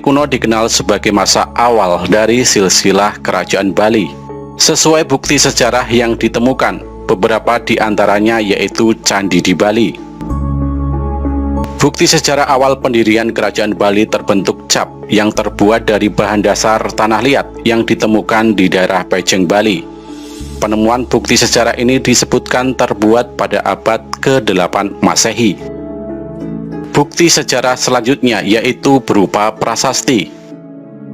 kuno dikenal sebagai masa awal dari silsilah kerajaan Bali. Sesuai bukti sejarah yang ditemukan, beberapa di antaranya yaitu candi di Bali. Bukti sejarah awal pendirian kerajaan Bali terbentuk cap yang terbuat dari bahan dasar tanah liat yang ditemukan di daerah Pejeng, Bali. Penemuan bukti sejarah ini disebutkan terbuat pada abad ke-8 Masehi. Bukti sejarah selanjutnya yaitu berupa prasasti.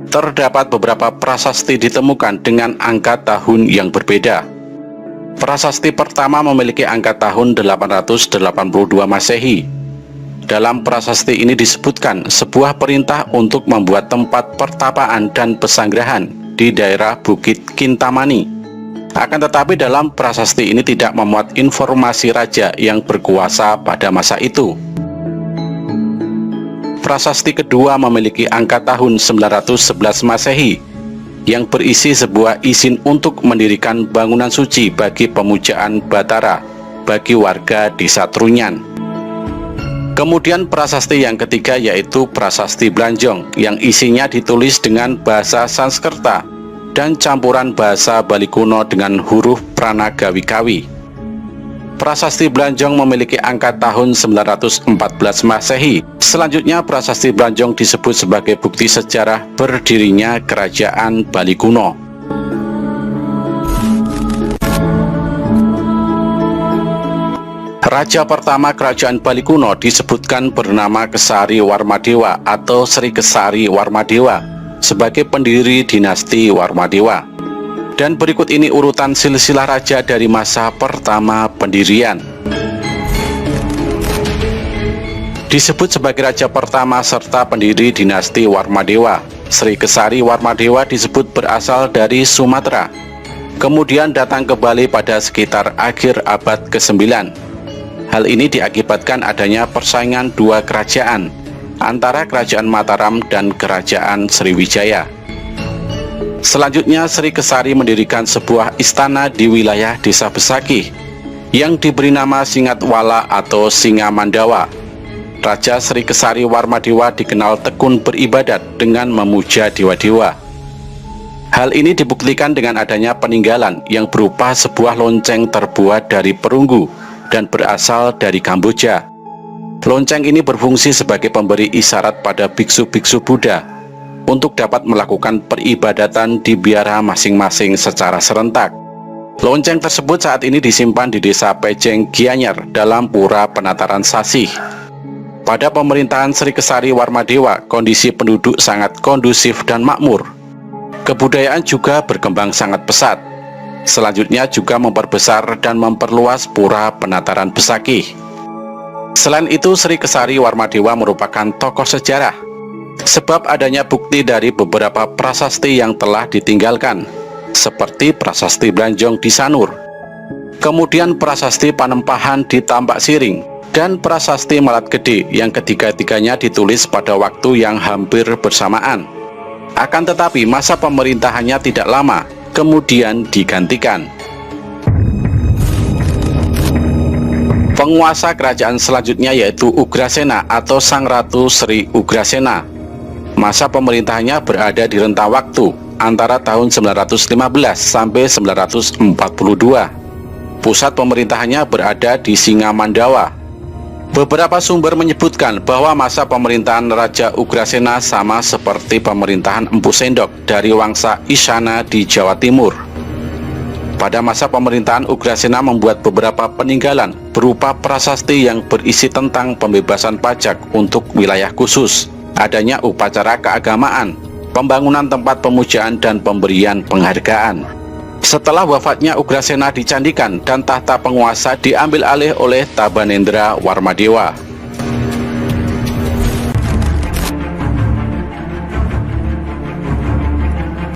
Terdapat beberapa prasasti ditemukan dengan angka tahun yang berbeda. Prasasti pertama memiliki angka tahun 882 Masehi. Dalam prasasti ini disebutkan sebuah perintah untuk membuat tempat pertapaan dan pesanggerahan di daerah Bukit Kintamani. Akan tetapi dalam prasasti ini tidak memuat informasi raja yang berkuasa pada masa itu. Prasasti kedua memiliki angka tahun 911 Masehi yang berisi sebuah izin untuk mendirikan bangunan suci bagi pemujaan Batara bagi warga desa Trunyan. Kemudian prasasti yang ketiga yaitu Prasasti Blanjong yang isinya ditulis dengan bahasa Sanskerta dan campuran bahasa Bali kuno dengan huruf Pranagawikawi. Prasasti Blanjong memiliki angka tahun 914 Masehi. Selanjutnya Prasasti Blanjong disebut sebagai bukti sejarah berdirinya kerajaan Bali kuno. Raja pertama kerajaan Bali kuno disebutkan bernama Kesari Warmadewa atau Sri Kesari Warmadewa sebagai pendiri dinasti Warmadewa. Dan berikut ini urutan silsilah raja dari masa pertama pendirian. Disebut sebagai raja pertama serta pendiri dinasti Warmadewa, Sri Kesari Warmadewa disebut berasal dari Sumatera. Kemudian datang ke Bali pada sekitar akhir abad ke-9. Hal ini diakibatkan adanya persaingan dua kerajaan antara Kerajaan Mataram dan Kerajaan Sriwijaya. Selanjutnya Sri Kesari mendirikan sebuah istana di wilayah Desa Besakih yang diberi nama Singatwala atau Singamandawa. Raja Sri Kesari Warmadewa dikenal tekun beribadat dengan memuja dewa-dewa. Hal ini dibuktikan dengan adanya peninggalan yang berupa sebuah lonceng terbuat dari perunggu dan berasal dari Kamboja. Lonceng ini berfungsi sebagai pemberi isyarat pada biksu-biksu Buddha untuk dapat melakukan peribadatan di biara masing-masing secara serentak. Lonceng tersebut saat ini disimpan di desa Pejeng, Gianyar dalam Pura Penataran Sasih. Pada pemerintahan Sri Kesari Warmadewa, kondisi penduduk sangat kondusif dan makmur. Kebudayaan juga berkembang sangat pesat. Selanjutnya juga memperbesar dan memperluas Pura Penataran Besakih. Selain itu, Sri Kesari Warmadewa merupakan tokoh sejarah, sebab adanya bukti dari beberapa prasasti yang telah ditinggalkan, seperti Prasasti Blanjong di Sanur, kemudian Prasasti Panempahan di Tambak Siring, dan Prasasti Malat Gede yang ketiga-tiganya ditulis pada waktu yang hampir bersamaan. Akan tetapi masa pemerintahannya tidak lama, kemudian digantikan. Penguasa kerajaan selanjutnya yaitu Ugrasena atau Sang Ratu Sri Ugrasena. Masa pemerintahannya berada di rentang waktu antara tahun 915 sampai 942. Pusat pemerintahannya berada di Singamandawa. Beberapa sumber menyebutkan bahwa masa pemerintahan Raja Ugrasena sama seperti pemerintahan Empu Sendok dari Wangsa Isyana di Jawa Timur. Pada masa pemerintahan Ugrasena membuat beberapa peninggalan berupa prasasti yang berisi tentang pembebasan pajak untuk wilayah khusus, adanya upacara keagamaan, pembangunan tempat pemujaan dan pemberian penghargaan. Setelah wafatnya Ugrasena dicandikan dan tahta penguasa diambil alih oleh Tabanendra Warmadewa.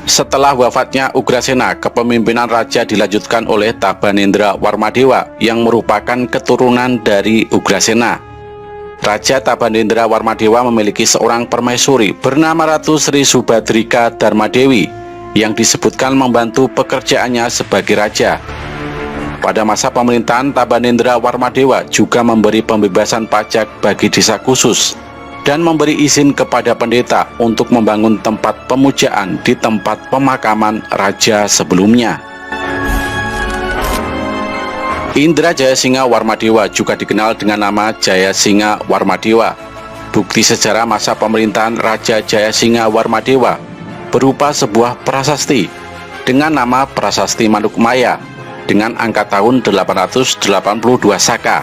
Setelah wafatnya Ugrasena, kepemimpinan raja dilanjutkan oleh Tabanendra Warmadewa yang merupakan keturunan dari Ugrasena. Raja Tabanendra Warmadewa memiliki seorang permaisuri bernama Ratu Sri Subadrika Dharmadewi yang disebutkan membantu pekerjaannya sebagai raja. Pada masa pemerintahan Tabanendra Warmadewa juga memberi pembebasan pajak bagi desa khusus dan memberi izin kepada pendeta untuk membangun tempat pemujaan di tempat pemakaman raja sebelumnya. Indra Jayasingha Warmadewa juga dikenal dengan nama Jayasingha Warmadewa. Bukti sejarah masa pemerintahan Raja Jayasingha Warmadewa berupa sebuah prasasti dengan nama Prasasti Manukmaya dengan angka tahun 882 Saka.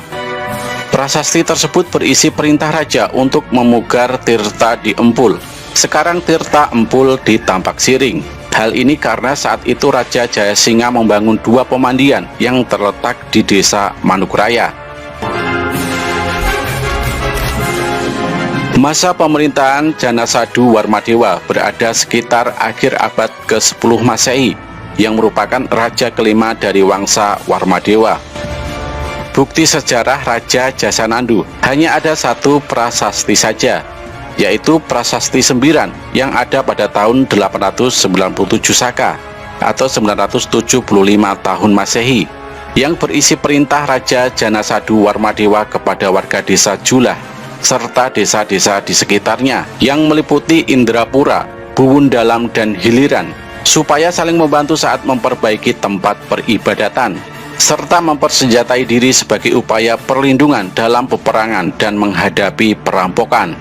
Prasasti tersebut berisi perintah raja untuk memugar Tirta di Empul, sekarang Tirta Empul di Tampak Siring. Hal ini karena saat itu Raja Jayasingha membangun 2 pemandian yang terletak di desa Manukraya. Masa pemerintahan Janasadu Warmadewa berada sekitar akhir abad ke-10 Masehi, yang merupakan raja kelima dari Wangsa Warmadewa. Bukti sejarah Raja Jasanandu hanya ada satu prasasti saja, yaitu Prasasti Sembiran yang ada pada tahun 897 Saka atau 975 tahun Masehi, yang berisi perintah Raja Janasadu Warmadewa kepada warga desa Julah serta desa-desa di sekitarnya yang meliputi Indrapura, Buwundalam, dan Hiliran, supaya saling membantu saat memperbaiki tempat peribadatan serta mempersenjatai diri sebagai upaya perlindungan dalam peperangan dan menghadapi perampokan.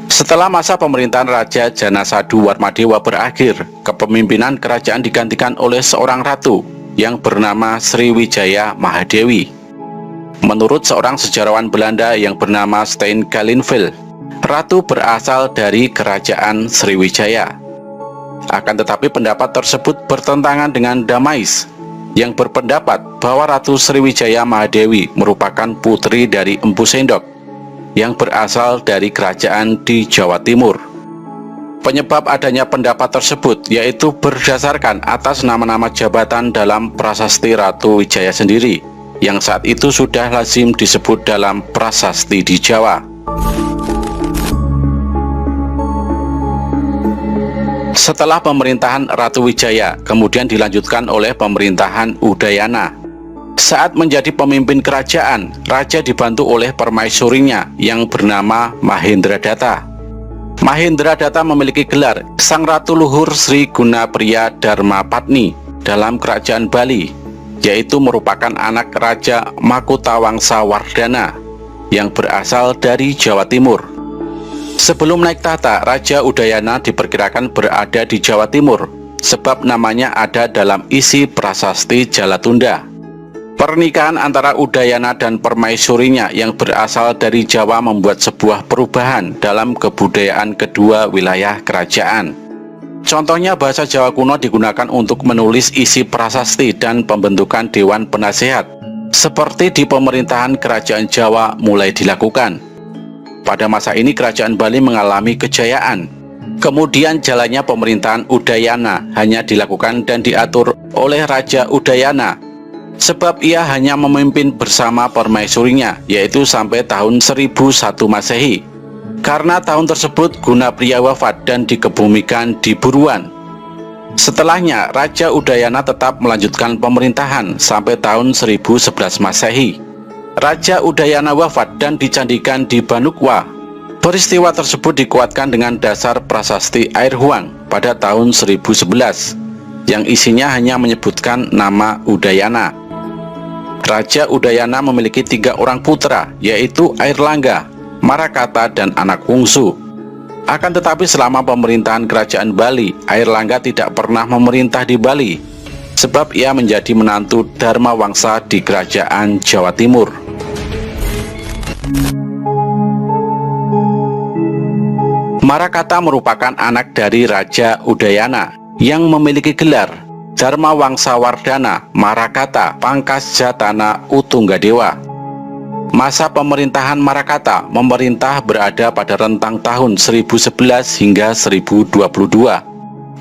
Setelah masa pemerintahan Raja Janasadu Warmadewa berakhir, kepemimpinan kerajaan digantikan oleh seorang ratu yang bernama Sriwijaya Mahadewi. Menurut seorang sejarawan Belanda yang bernama Stein Galenville, ratu berasal dari kerajaan Sriwijaya. Akan tetapi pendapat tersebut bertentangan dengan Damais yang berpendapat bahwa Ratu Sriwijaya Mahadewi merupakan putri dari Empu Sendok yang berasal dari kerajaan di Jawa Timur. Penyebab adanya pendapat tersebut yaitu berdasarkan atas nama-nama jabatan dalam prasasti Ratu Wijaya sendiri, yang saat itu sudah lazim disebut dalam prasasti di Jawa. Setelah pemerintahan Ratu Wijaya, kemudian dilanjutkan oleh pemerintahan Udayana. Saat menjadi pemimpin kerajaan, raja dibantu oleh permaisurinya yang bernama Mahendradatta. Mahendradatta memiliki gelar Sang Ratu Luhur Sri Gunapriya Dharmapatni dalam kerajaan Bali, yaitu merupakan anak Raja Makutawangsa Wardana yang berasal dari Jawa Timur. Sebelum naik tahta, Raja Udayana diperkirakan berada di Jawa Timur, sebab namanya ada dalam isi prasasti Jalatunda. Pernikahan antara Udayana dan permaisurinya yang berasal dari Jawa membuat sebuah perubahan dalam kebudayaan kedua wilayah kerajaan. Contohnya bahasa Jawa kuno digunakan untuk menulis isi prasasti dan pembentukan Dewan Penasehat, seperti di pemerintahan Kerajaan Jawa mulai dilakukan. Pada masa ini kerajaan Bali mengalami kejayaan. Kemudian jalannya pemerintahan Udayana hanya dilakukan dan diatur oleh Raja Udayana, sebab ia hanya memimpin bersama permaisurinya, yaitu sampai tahun 1001 Masehi. Karena tahun tersebut Gunapriya wafat dan dikebumikan di Buruan. Setelahnya Raja Udayana tetap melanjutkan pemerintahan sampai tahun 1011 Masehi. Raja Udayana wafat dan dicandikan di Banukwa. Peristiwa tersebut dikuatkan dengan dasar prasasti Air Huang pada tahun 1011 yang isinya hanya menyebutkan nama Udayana. Raja Udayana memiliki 3 orang putra, yaitu Airlangga, Marakata, dan anak bungsu. Akan tetapi selama pemerintahan kerajaan Bali, Airlangga tidak pernah memerintah di Bali, sebab ia menjadi menantu Dharma Wangsa di kerajaan Jawa Timur. Marakata merupakan anak dari Raja Udayana yang memiliki gelar Dharma Wangsa Wardana Marakata Pangkasjatana Utunggadewa. Masa pemerintahan Marakata memerintah berada pada rentang tahun 1011 hingga 1022.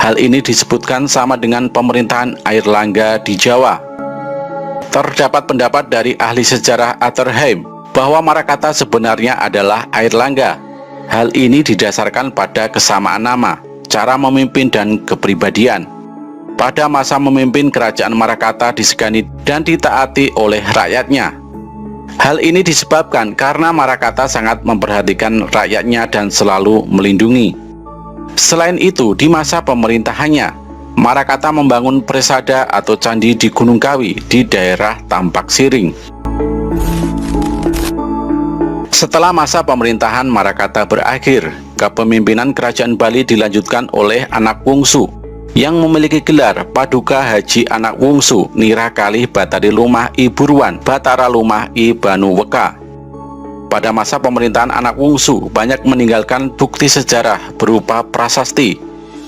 Hal ini disebutkan sama dengan pemerintahan Airlangga di Jawa. Terdapat pendapat dari ahli sejarah Atterheim bahwa Marakata sebenarnya adalah Airlangga. Hal ini didasarkan pada kesamaan nama, cara memimpin, dan kepribadian. pada masa memimpin kerajaan Marakata disegani dan ditaati oleh rakyatnya. Hal ini disebabkan karena Marakata sangat memperhatikan rakyatnya dan selalu melindungi. Selain itu, di masa pemerintahannya, Marakata membangun presada atau candi di Gunung Kawi di daerah Tampak Siring. Setelah masa pemerintahan Marakata berakhir, kepemimpinan kerajaan Bali dilanjutkan oleh anak wungsu yang memiliki gelar Paduka Haji Anak Wungsu Nira Kalih Batari Lumah I Burwan Batara Lumah I Banu Weka. Pada masa pemerintahan anak wungsu banyak meninggalkan bukti sejarah berupa prasasti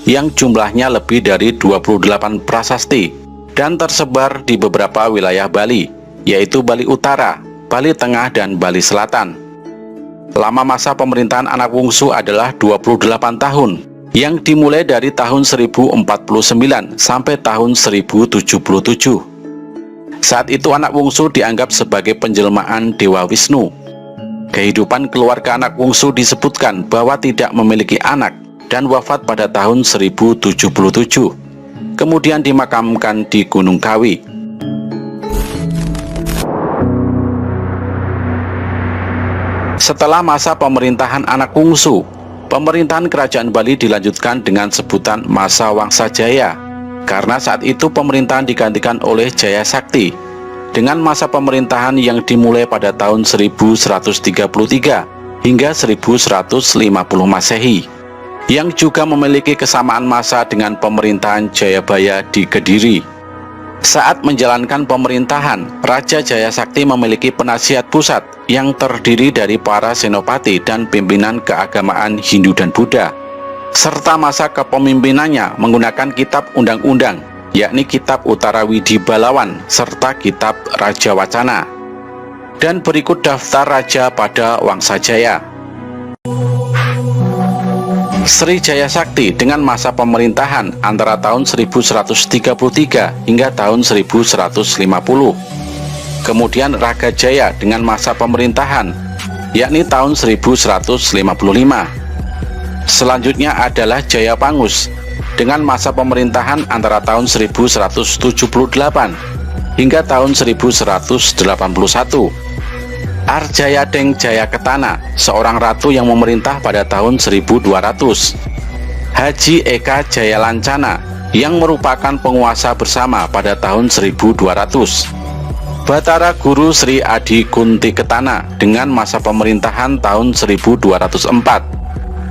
yang jumlahnya lebih dari 28 prasasti dan tersebar di beberapa wilayah Bali, yaitu Bali Utara, Bali Tengah, dan Bali Selatan. Lama masa pemerintahan anak wungsu adalah 28 tahun, yang dimulai dari tahun 1049 sampai tahun 1077. Saat itu anak wungsu dianggap sebagai penjelmaan Dewa Wisnu. Kehidupan keluarga anak wungsu disebutkan bahwa tidak memiliki anak dan wafat pada tahun 1077. Kemudian dimakamkan di Gunung Kawi. Setelah masa pemerintahan anak wungsu, pemerintahan kerajaan Bali dilanjutkan dengan sebutan masa Wangsa Jaya, karena saat itu pemerintahan digantikan oleh Jaya Sakti, dengan masa pemerintahan yang dimulai pada tahun 1133 hingga 1150 Masehi, yang juga memiliki kesamaan masa dengan pemerintahan Jayabaya di Kediri. Saat menjalankan pemerintahan, Raja Jaya Sakti memiliki penasihat pusat yang terdiri dari para senopati dan pimpinan keagamaan Hindu dan Buddha, serta masa kepemimpinannya menggunakan kitab undang-undang, yakni kitab Uttara Widi Balawan serta kitab Raja Wacana. Dan berikut daftar raja pada Wangsa Jaya. Sri Jaya Sakti dengan masa pemerintahan antara tahun 1133 hingga tahun 1150. Kemudian Raga Jaya dengan masa pemerintahan yakni tahun 1155. Selanjutnya adalah Jaya Pangus dengan masa pemerintahan antara tahun 1178 hingga tahun 1181. Arjaya Deng Jaya Ketana, seorang ratu yang memerintah pada tahun 1200. Haji Eka Jaya Lancana yang merupakan penguasa bersama pada tahun 1200. Batara Guru Sri Adi Kunti Ketana dengan masa pemerintahan tahun 1204.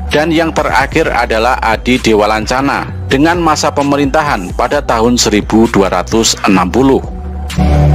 Dan yang terakhir adalah Adi Dewa Lancana dengan masa pemerintahan pada tahun 1260.